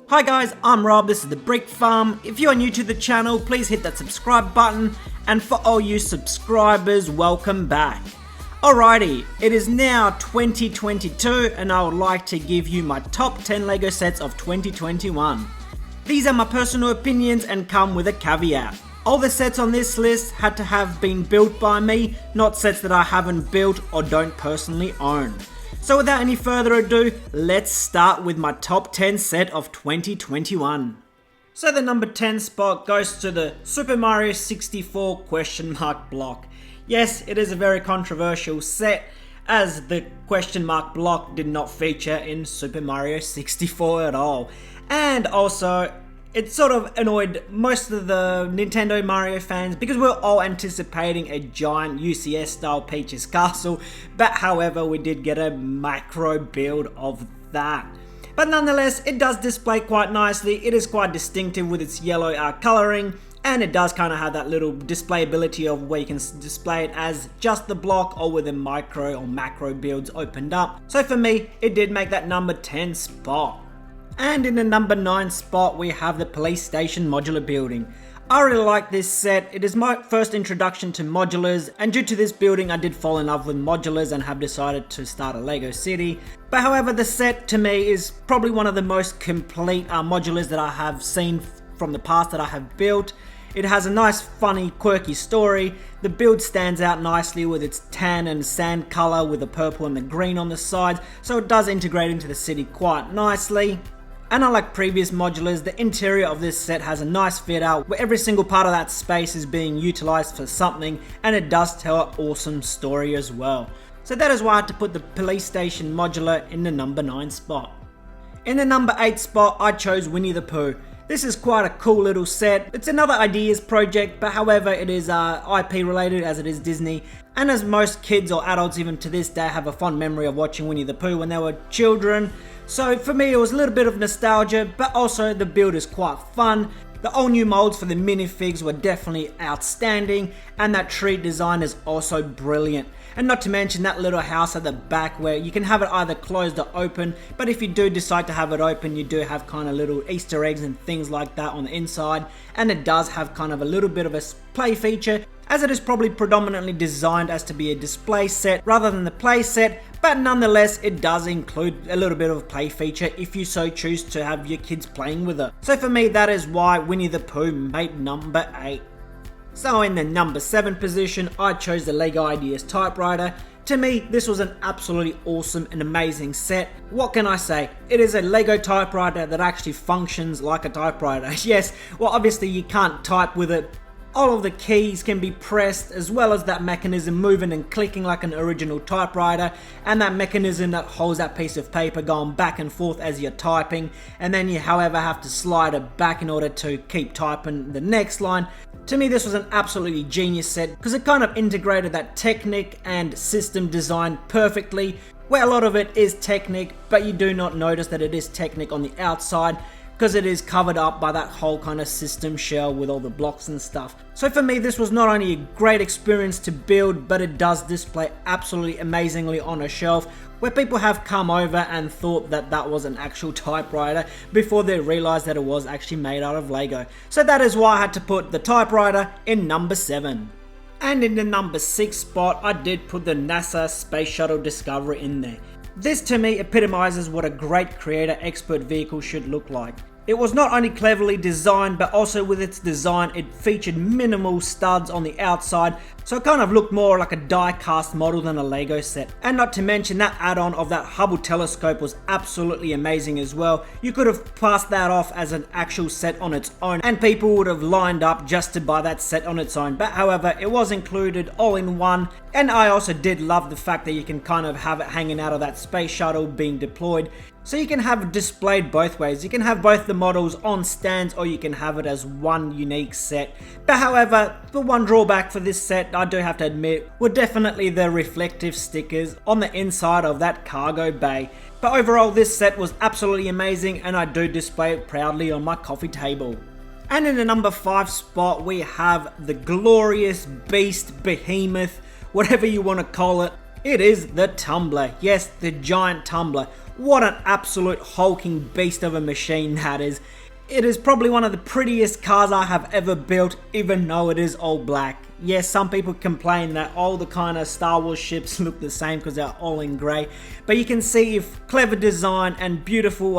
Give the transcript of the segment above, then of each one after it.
Hi guys, I'm Rob, this is The Brick Farm. If you are new to the channel, please hit that subscribe button, and for all you subscribers, welcome back. Alrighty, it is now 2022 and I would like to give you my top 10 LEGO sets of 2021. These are my personal opinions and come with a caveat. All the sets on this list had to have been built by me, not sets that I haven't built or don't personally own. So without any further ado, let's start with my top 10 set of 2021. So the number 10 spot goes to the Super Mario 64 ? block. Yes, it is a very controversial set, as the ? block did not feature in Super Mario 64 at all. And also, it sort of annoyed most of the Nintendo Mario fans because we're all anticipating a giant UCS style Peach's Castle, but however we did get a macro build of that. But nonetheless, it does display quite nicely. It is quite distinctive with its yellow colouring, and it does kind of have that little displayability of where you can display it as just the block or with the micro or macro builds opened up. So for me, it did make that number 10 spot. And in the number 9 spot, we have the police station modular building. I really like this set. It is my first introduction to modulars, and due to this building I did fall in love with modulars and have decided to start a LEGO city. But however, the set to me is probably one of the most complete modulars that I have seen from the past that I have built. It has a nice, funny, quirky story. The build stands out nicely with its tan and sand color with the purple and the green on the sides, so it does integrate into the city quite nicely. And unlike previous modulars, the interior of this set has a nice fit out where every single part of that space is being utilized for something, and it does tell an awesome story as well. So that is why I had to put the police station modular in the number 9 spot. In the number 8 spot, I chose Winnie the Pooh. This is quite a cool little set. It's another ideas project, but however it is IP related as it is Disney, and as most kids or adults even to this day have a fond memory of watching Winnie the Pooh when they were children. So for me it was a little bit of nostalgia, but also the build is quite fun. The all new molds for the minifigs were definitely outstanding, and that tree design is also brilliant. And not to mention that little house at the back where you can have it either closed or open, but if you do decide to have it open, you do have kind of little Easter eggs and things like that on the inside, and it does have kind of a little bit of a play feature, as it is probably predominantly designed as to be a display set rather than the play set, but nonetheless it does include a little bit of a play feature if you so choose to have your kids playing with it. So for me that is why Winnie the Pooh made number 8. So in the number 7 position, I chose the LEGO Ideas Typewriter. To me, this was an absolutely awesome and amazing set. What can I say? It is a LEGO typewriter that actually functions like a typewriter. Yes, well obviously you can't type with it. All of the keys can be pressed, as well as that mechanism moving and clicking like an original typewriter, and that mechanism that holds that piece of paper going back and forth as you're typing, and then you however have to slide it back in order to keep typing the next line. To me this was an absolutely genius set because it kind of integrated that Technic and system design perfectly, where a lot of it is Technic, but you do not notice that it is Technic on the outside, because it is covered up by that whole kind of system shell with all the blocks and stuff. So for me this was not only a great experience to build, but it does display absolutely amazingly on a shelf where people have come over and thought that that was an actual typewriter before they realized that it was actually made out of Lego. So that is why I had to put the typewriter in number 7. And in the number 6 spot, I did put the NASA Space Shuttle Discovery in there. This to me epitomizes what a great creator expert vehicle should look like. It was not only cleverly designed, but also with its design it featured minimal studs on the outside, so it kind of looked more like a die-cast model than a Lego set. And not to mention that add-on of that Hubble telescope was absolutely amazing as well. You could have passed that off as an actual set on its own, and people would have lined up just to buy that set on its own, but however it was included all in one. And I also did love the fact that you can kind of have it hanging out of that space shuttle being deployed. So you can have it displayed both ways. You can have both the models on stands, or you can have it as one unique set. But however, the one drawback for this set, I do have to admit, were definitely the reflective stickers on the inside of that cargo bay. But overall this set was absolutely amazing, and I do display it proudly on my coffee table. And in the number 5 spot we have the glorious beast, behemoth, whatever you want to call it, It is the Tumbler. Yes, the giant Tumbler. What an absolute hulking beast of a machine that is. It is probably one of the prettiest cars I have ever built, even though it is all black. Yes, some people complain that all the kind of Star Wars ships look the same because they're all in grey. But you can see if clever design and beautiful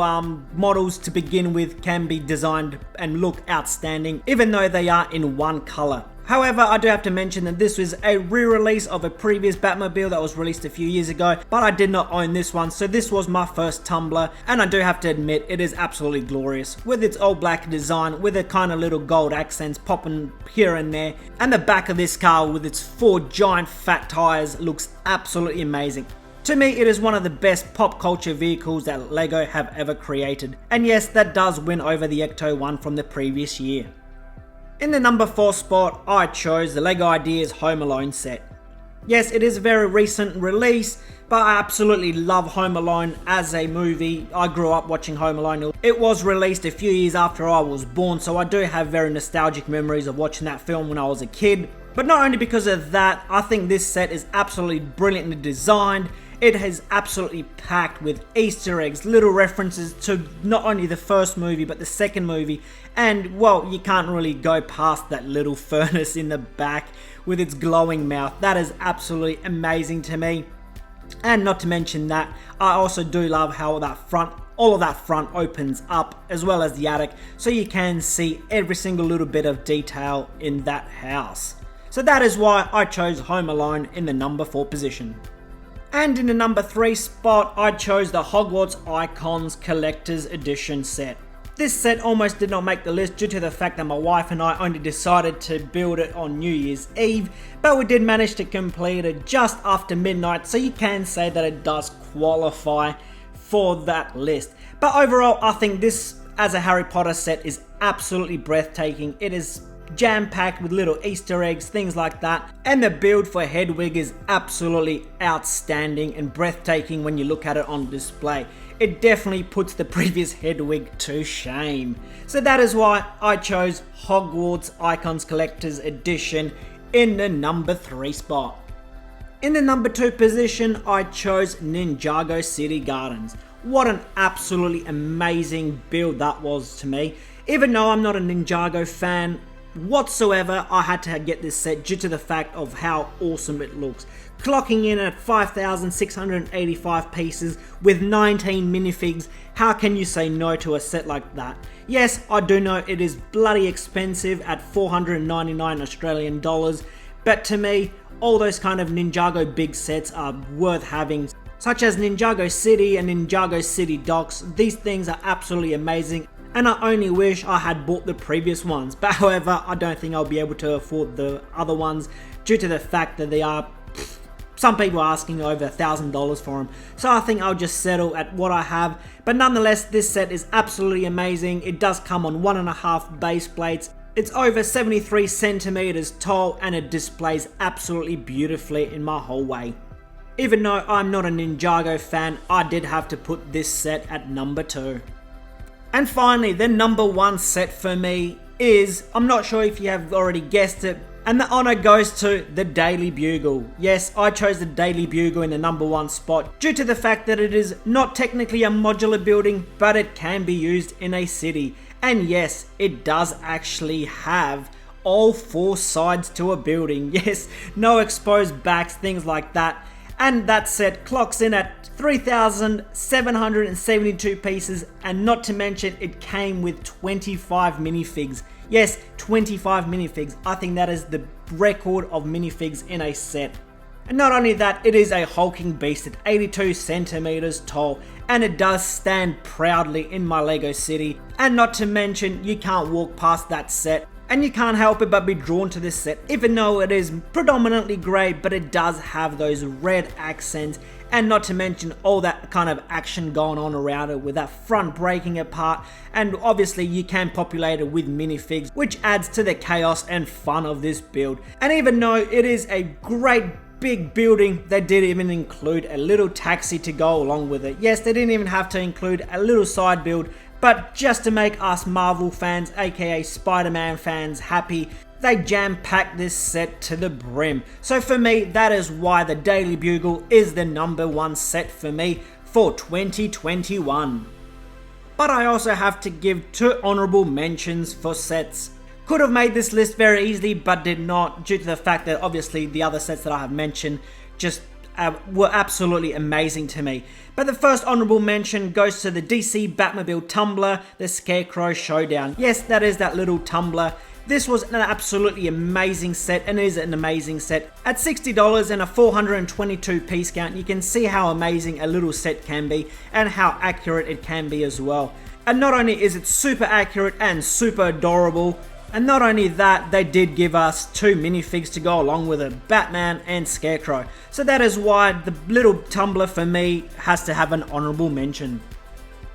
models to begin with can be designed and look outstanding, even though they are in one colour. However, I do have to mention that this was a re-release of a previous Batmobile that was released a few years ago, but I did not own this one, so this was my first Tumbler, and I do have to admit it is absolutely glorious. With its all black design, with a kind of little gold accents popping here and there, and the back of this car with its 4 giant fat tyres looks absolutely amazing. To me, it is one of the best pop culture vehicles that LEGO have ever created, and yes, that does win over the Ecto one from the previous year. In the number 4 spot, I chose the LEGO Ideas Home Alone set. Yes, it is a very recent release, but I absolutely love Home Alone as a movie. I grew up watching Home Alone. It was released a few years after I was born, so I do have very nostalgic memories of watching that film when I was a kid. But not only because of that, I think this set is absolutely brilliantly designed. It is absolutely packed with Easter eggs, little references to not only the first movie but the second movie, and well, you can't really go past that little furnace in the back with its glowing mouth. That is absolutely amazing to me. And not to mention that, I also do love how all of that front opens up, as well as the attic, so you can see every single little bit of detail in that house. So that is why I chose Home Alone in the number 4 position. And in the number 3 spot, I chose the Hogwarts Icons Collector's Edition set. This set almost did not make the list due to the fact that my wife and I only decided to build it on New Year's Eve, but we did manage to complete it just after midnight, so you can say that it does qualify for that list. But overall, I think this as a Harry Potter set is absolutely breathtaking. It is jam-packed with little Easter eggs, things like that, and the build for Hedwig is absolutely outstanding and breathtaking when you look at it on display. It definitely puts the previous Hedwig to shame. So that is why I chose Hogwarts Icons Collector's Edition in the number 3 spot. In the number 2 position, I chose Ninjago City Gardens. What an absolutely amazing build that was to me. Even though I'm not a Ninjago fan whatsoever, I had to get this set due to the fact of how awesome it looks. Clocking in at 5,685 pieces with 19 minifigs, how can you say no to a set like that? Yes, I do know it is bloody expensive at 499 Australian dollars, but to me, all those kind of Ninjago big sets are worth having, such as Ninjago City and Ninjago City Docks. These things are absolutely amazing, and I only wish I had bought the previous ones, but however, I don't think I'll be able to afford the other ones due to the fact that they are, some people are asking over $1,000 for them, so I think I'll just settle at what I have. But nonetheless, this set is absolutely amazing. It does come on 1.5 base plates. It's over 73 centimeters tall, and it displays absolutely beautifully in my hallway. Even though I'm not a Ninjago fan, I did have to put this set at number 2. And finally, the number 1 set for me is, I'm not sure if you have already guessed it, and the honor goes to the Daily Bugle. Yes, I chose the Daily Bugle in the number 1 spot due to the fact that it is not technically a modular building, but it can be used in a city. And yes, it does actually have all 4 sides to a building. Yes, no exposed backs, things like that. And that set clocks in at 3,772 pieces, and not to mention it came with 25 minifigs. Yes, 25 minifigs. I think that is the record of minifigs in a set. And not only that, it is a hulking beast at 82 centimeters tall, and it does stand proudly in my Lego city. And not to mention, you can't walk past that set, and you can't help it but be drawn to this set, even though it is predominantly grey, but it does have those red accents, and not to mention all that kind of action going on around it with that front breaking apart. And obviously you can populate it with minifigs, which adds to the chaos and fun of this build. And even though it is a great big building, they did even include a little taxi to go along with it. Yes, they didn't even have to include a little side build, but just to make us Marvel fans, aka Spider-Man fans, happy, They jam-packed this set to the brim. So for me, that is why the Daily Bugle is the #1 set for me for 2021. But I also have to give 2 honorable mentions for sets. Could have made this list very easily, but did not, due to the fact that obviously the other sets that I have mentioned just were absolutely amazing to me. But the first honorable mention goes to the DC Batmobile Tumbler, the Scarecrow Showdown. Yes, that is that little tumbler. This was an absolutely amazing set, and it is an amazing set. At $60 and a 422 piece count, you can see how amazing a little set can be and how accurate it can be as well. And not only is it super accurate and super adorable, and not only that, they did give us 2 minifigs to go along with it, Batman and Scarecrow. So that is why the little tumbler for me has to have an honorable mention.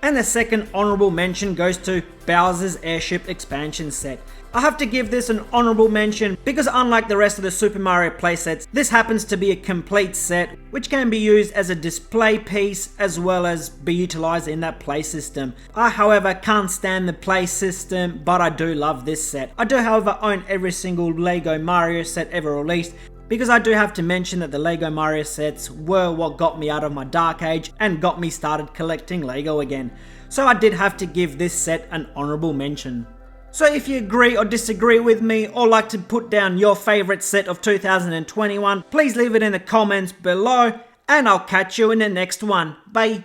And the second honorable mention goes to Bowser's Airship Expansion Set. I have to give this an honorable mention because unlike the rest of the Super Mario playsets, this happens to be a complete set which can be used as a display piece as well as be utilized in that play system. I however can't stand the play system, but I do love this set. I do however own every single Lego Mario set ever released, because I do have to mention that the Lego Mario sets were what got me out of my dark age and got me started collecting Lego again. So I did have to give this set an honorable mention. So if you agree or disagree with me or like to put down your favorite set of 2021, please leave it in the comments below and I'll catch you in the next one. Bye.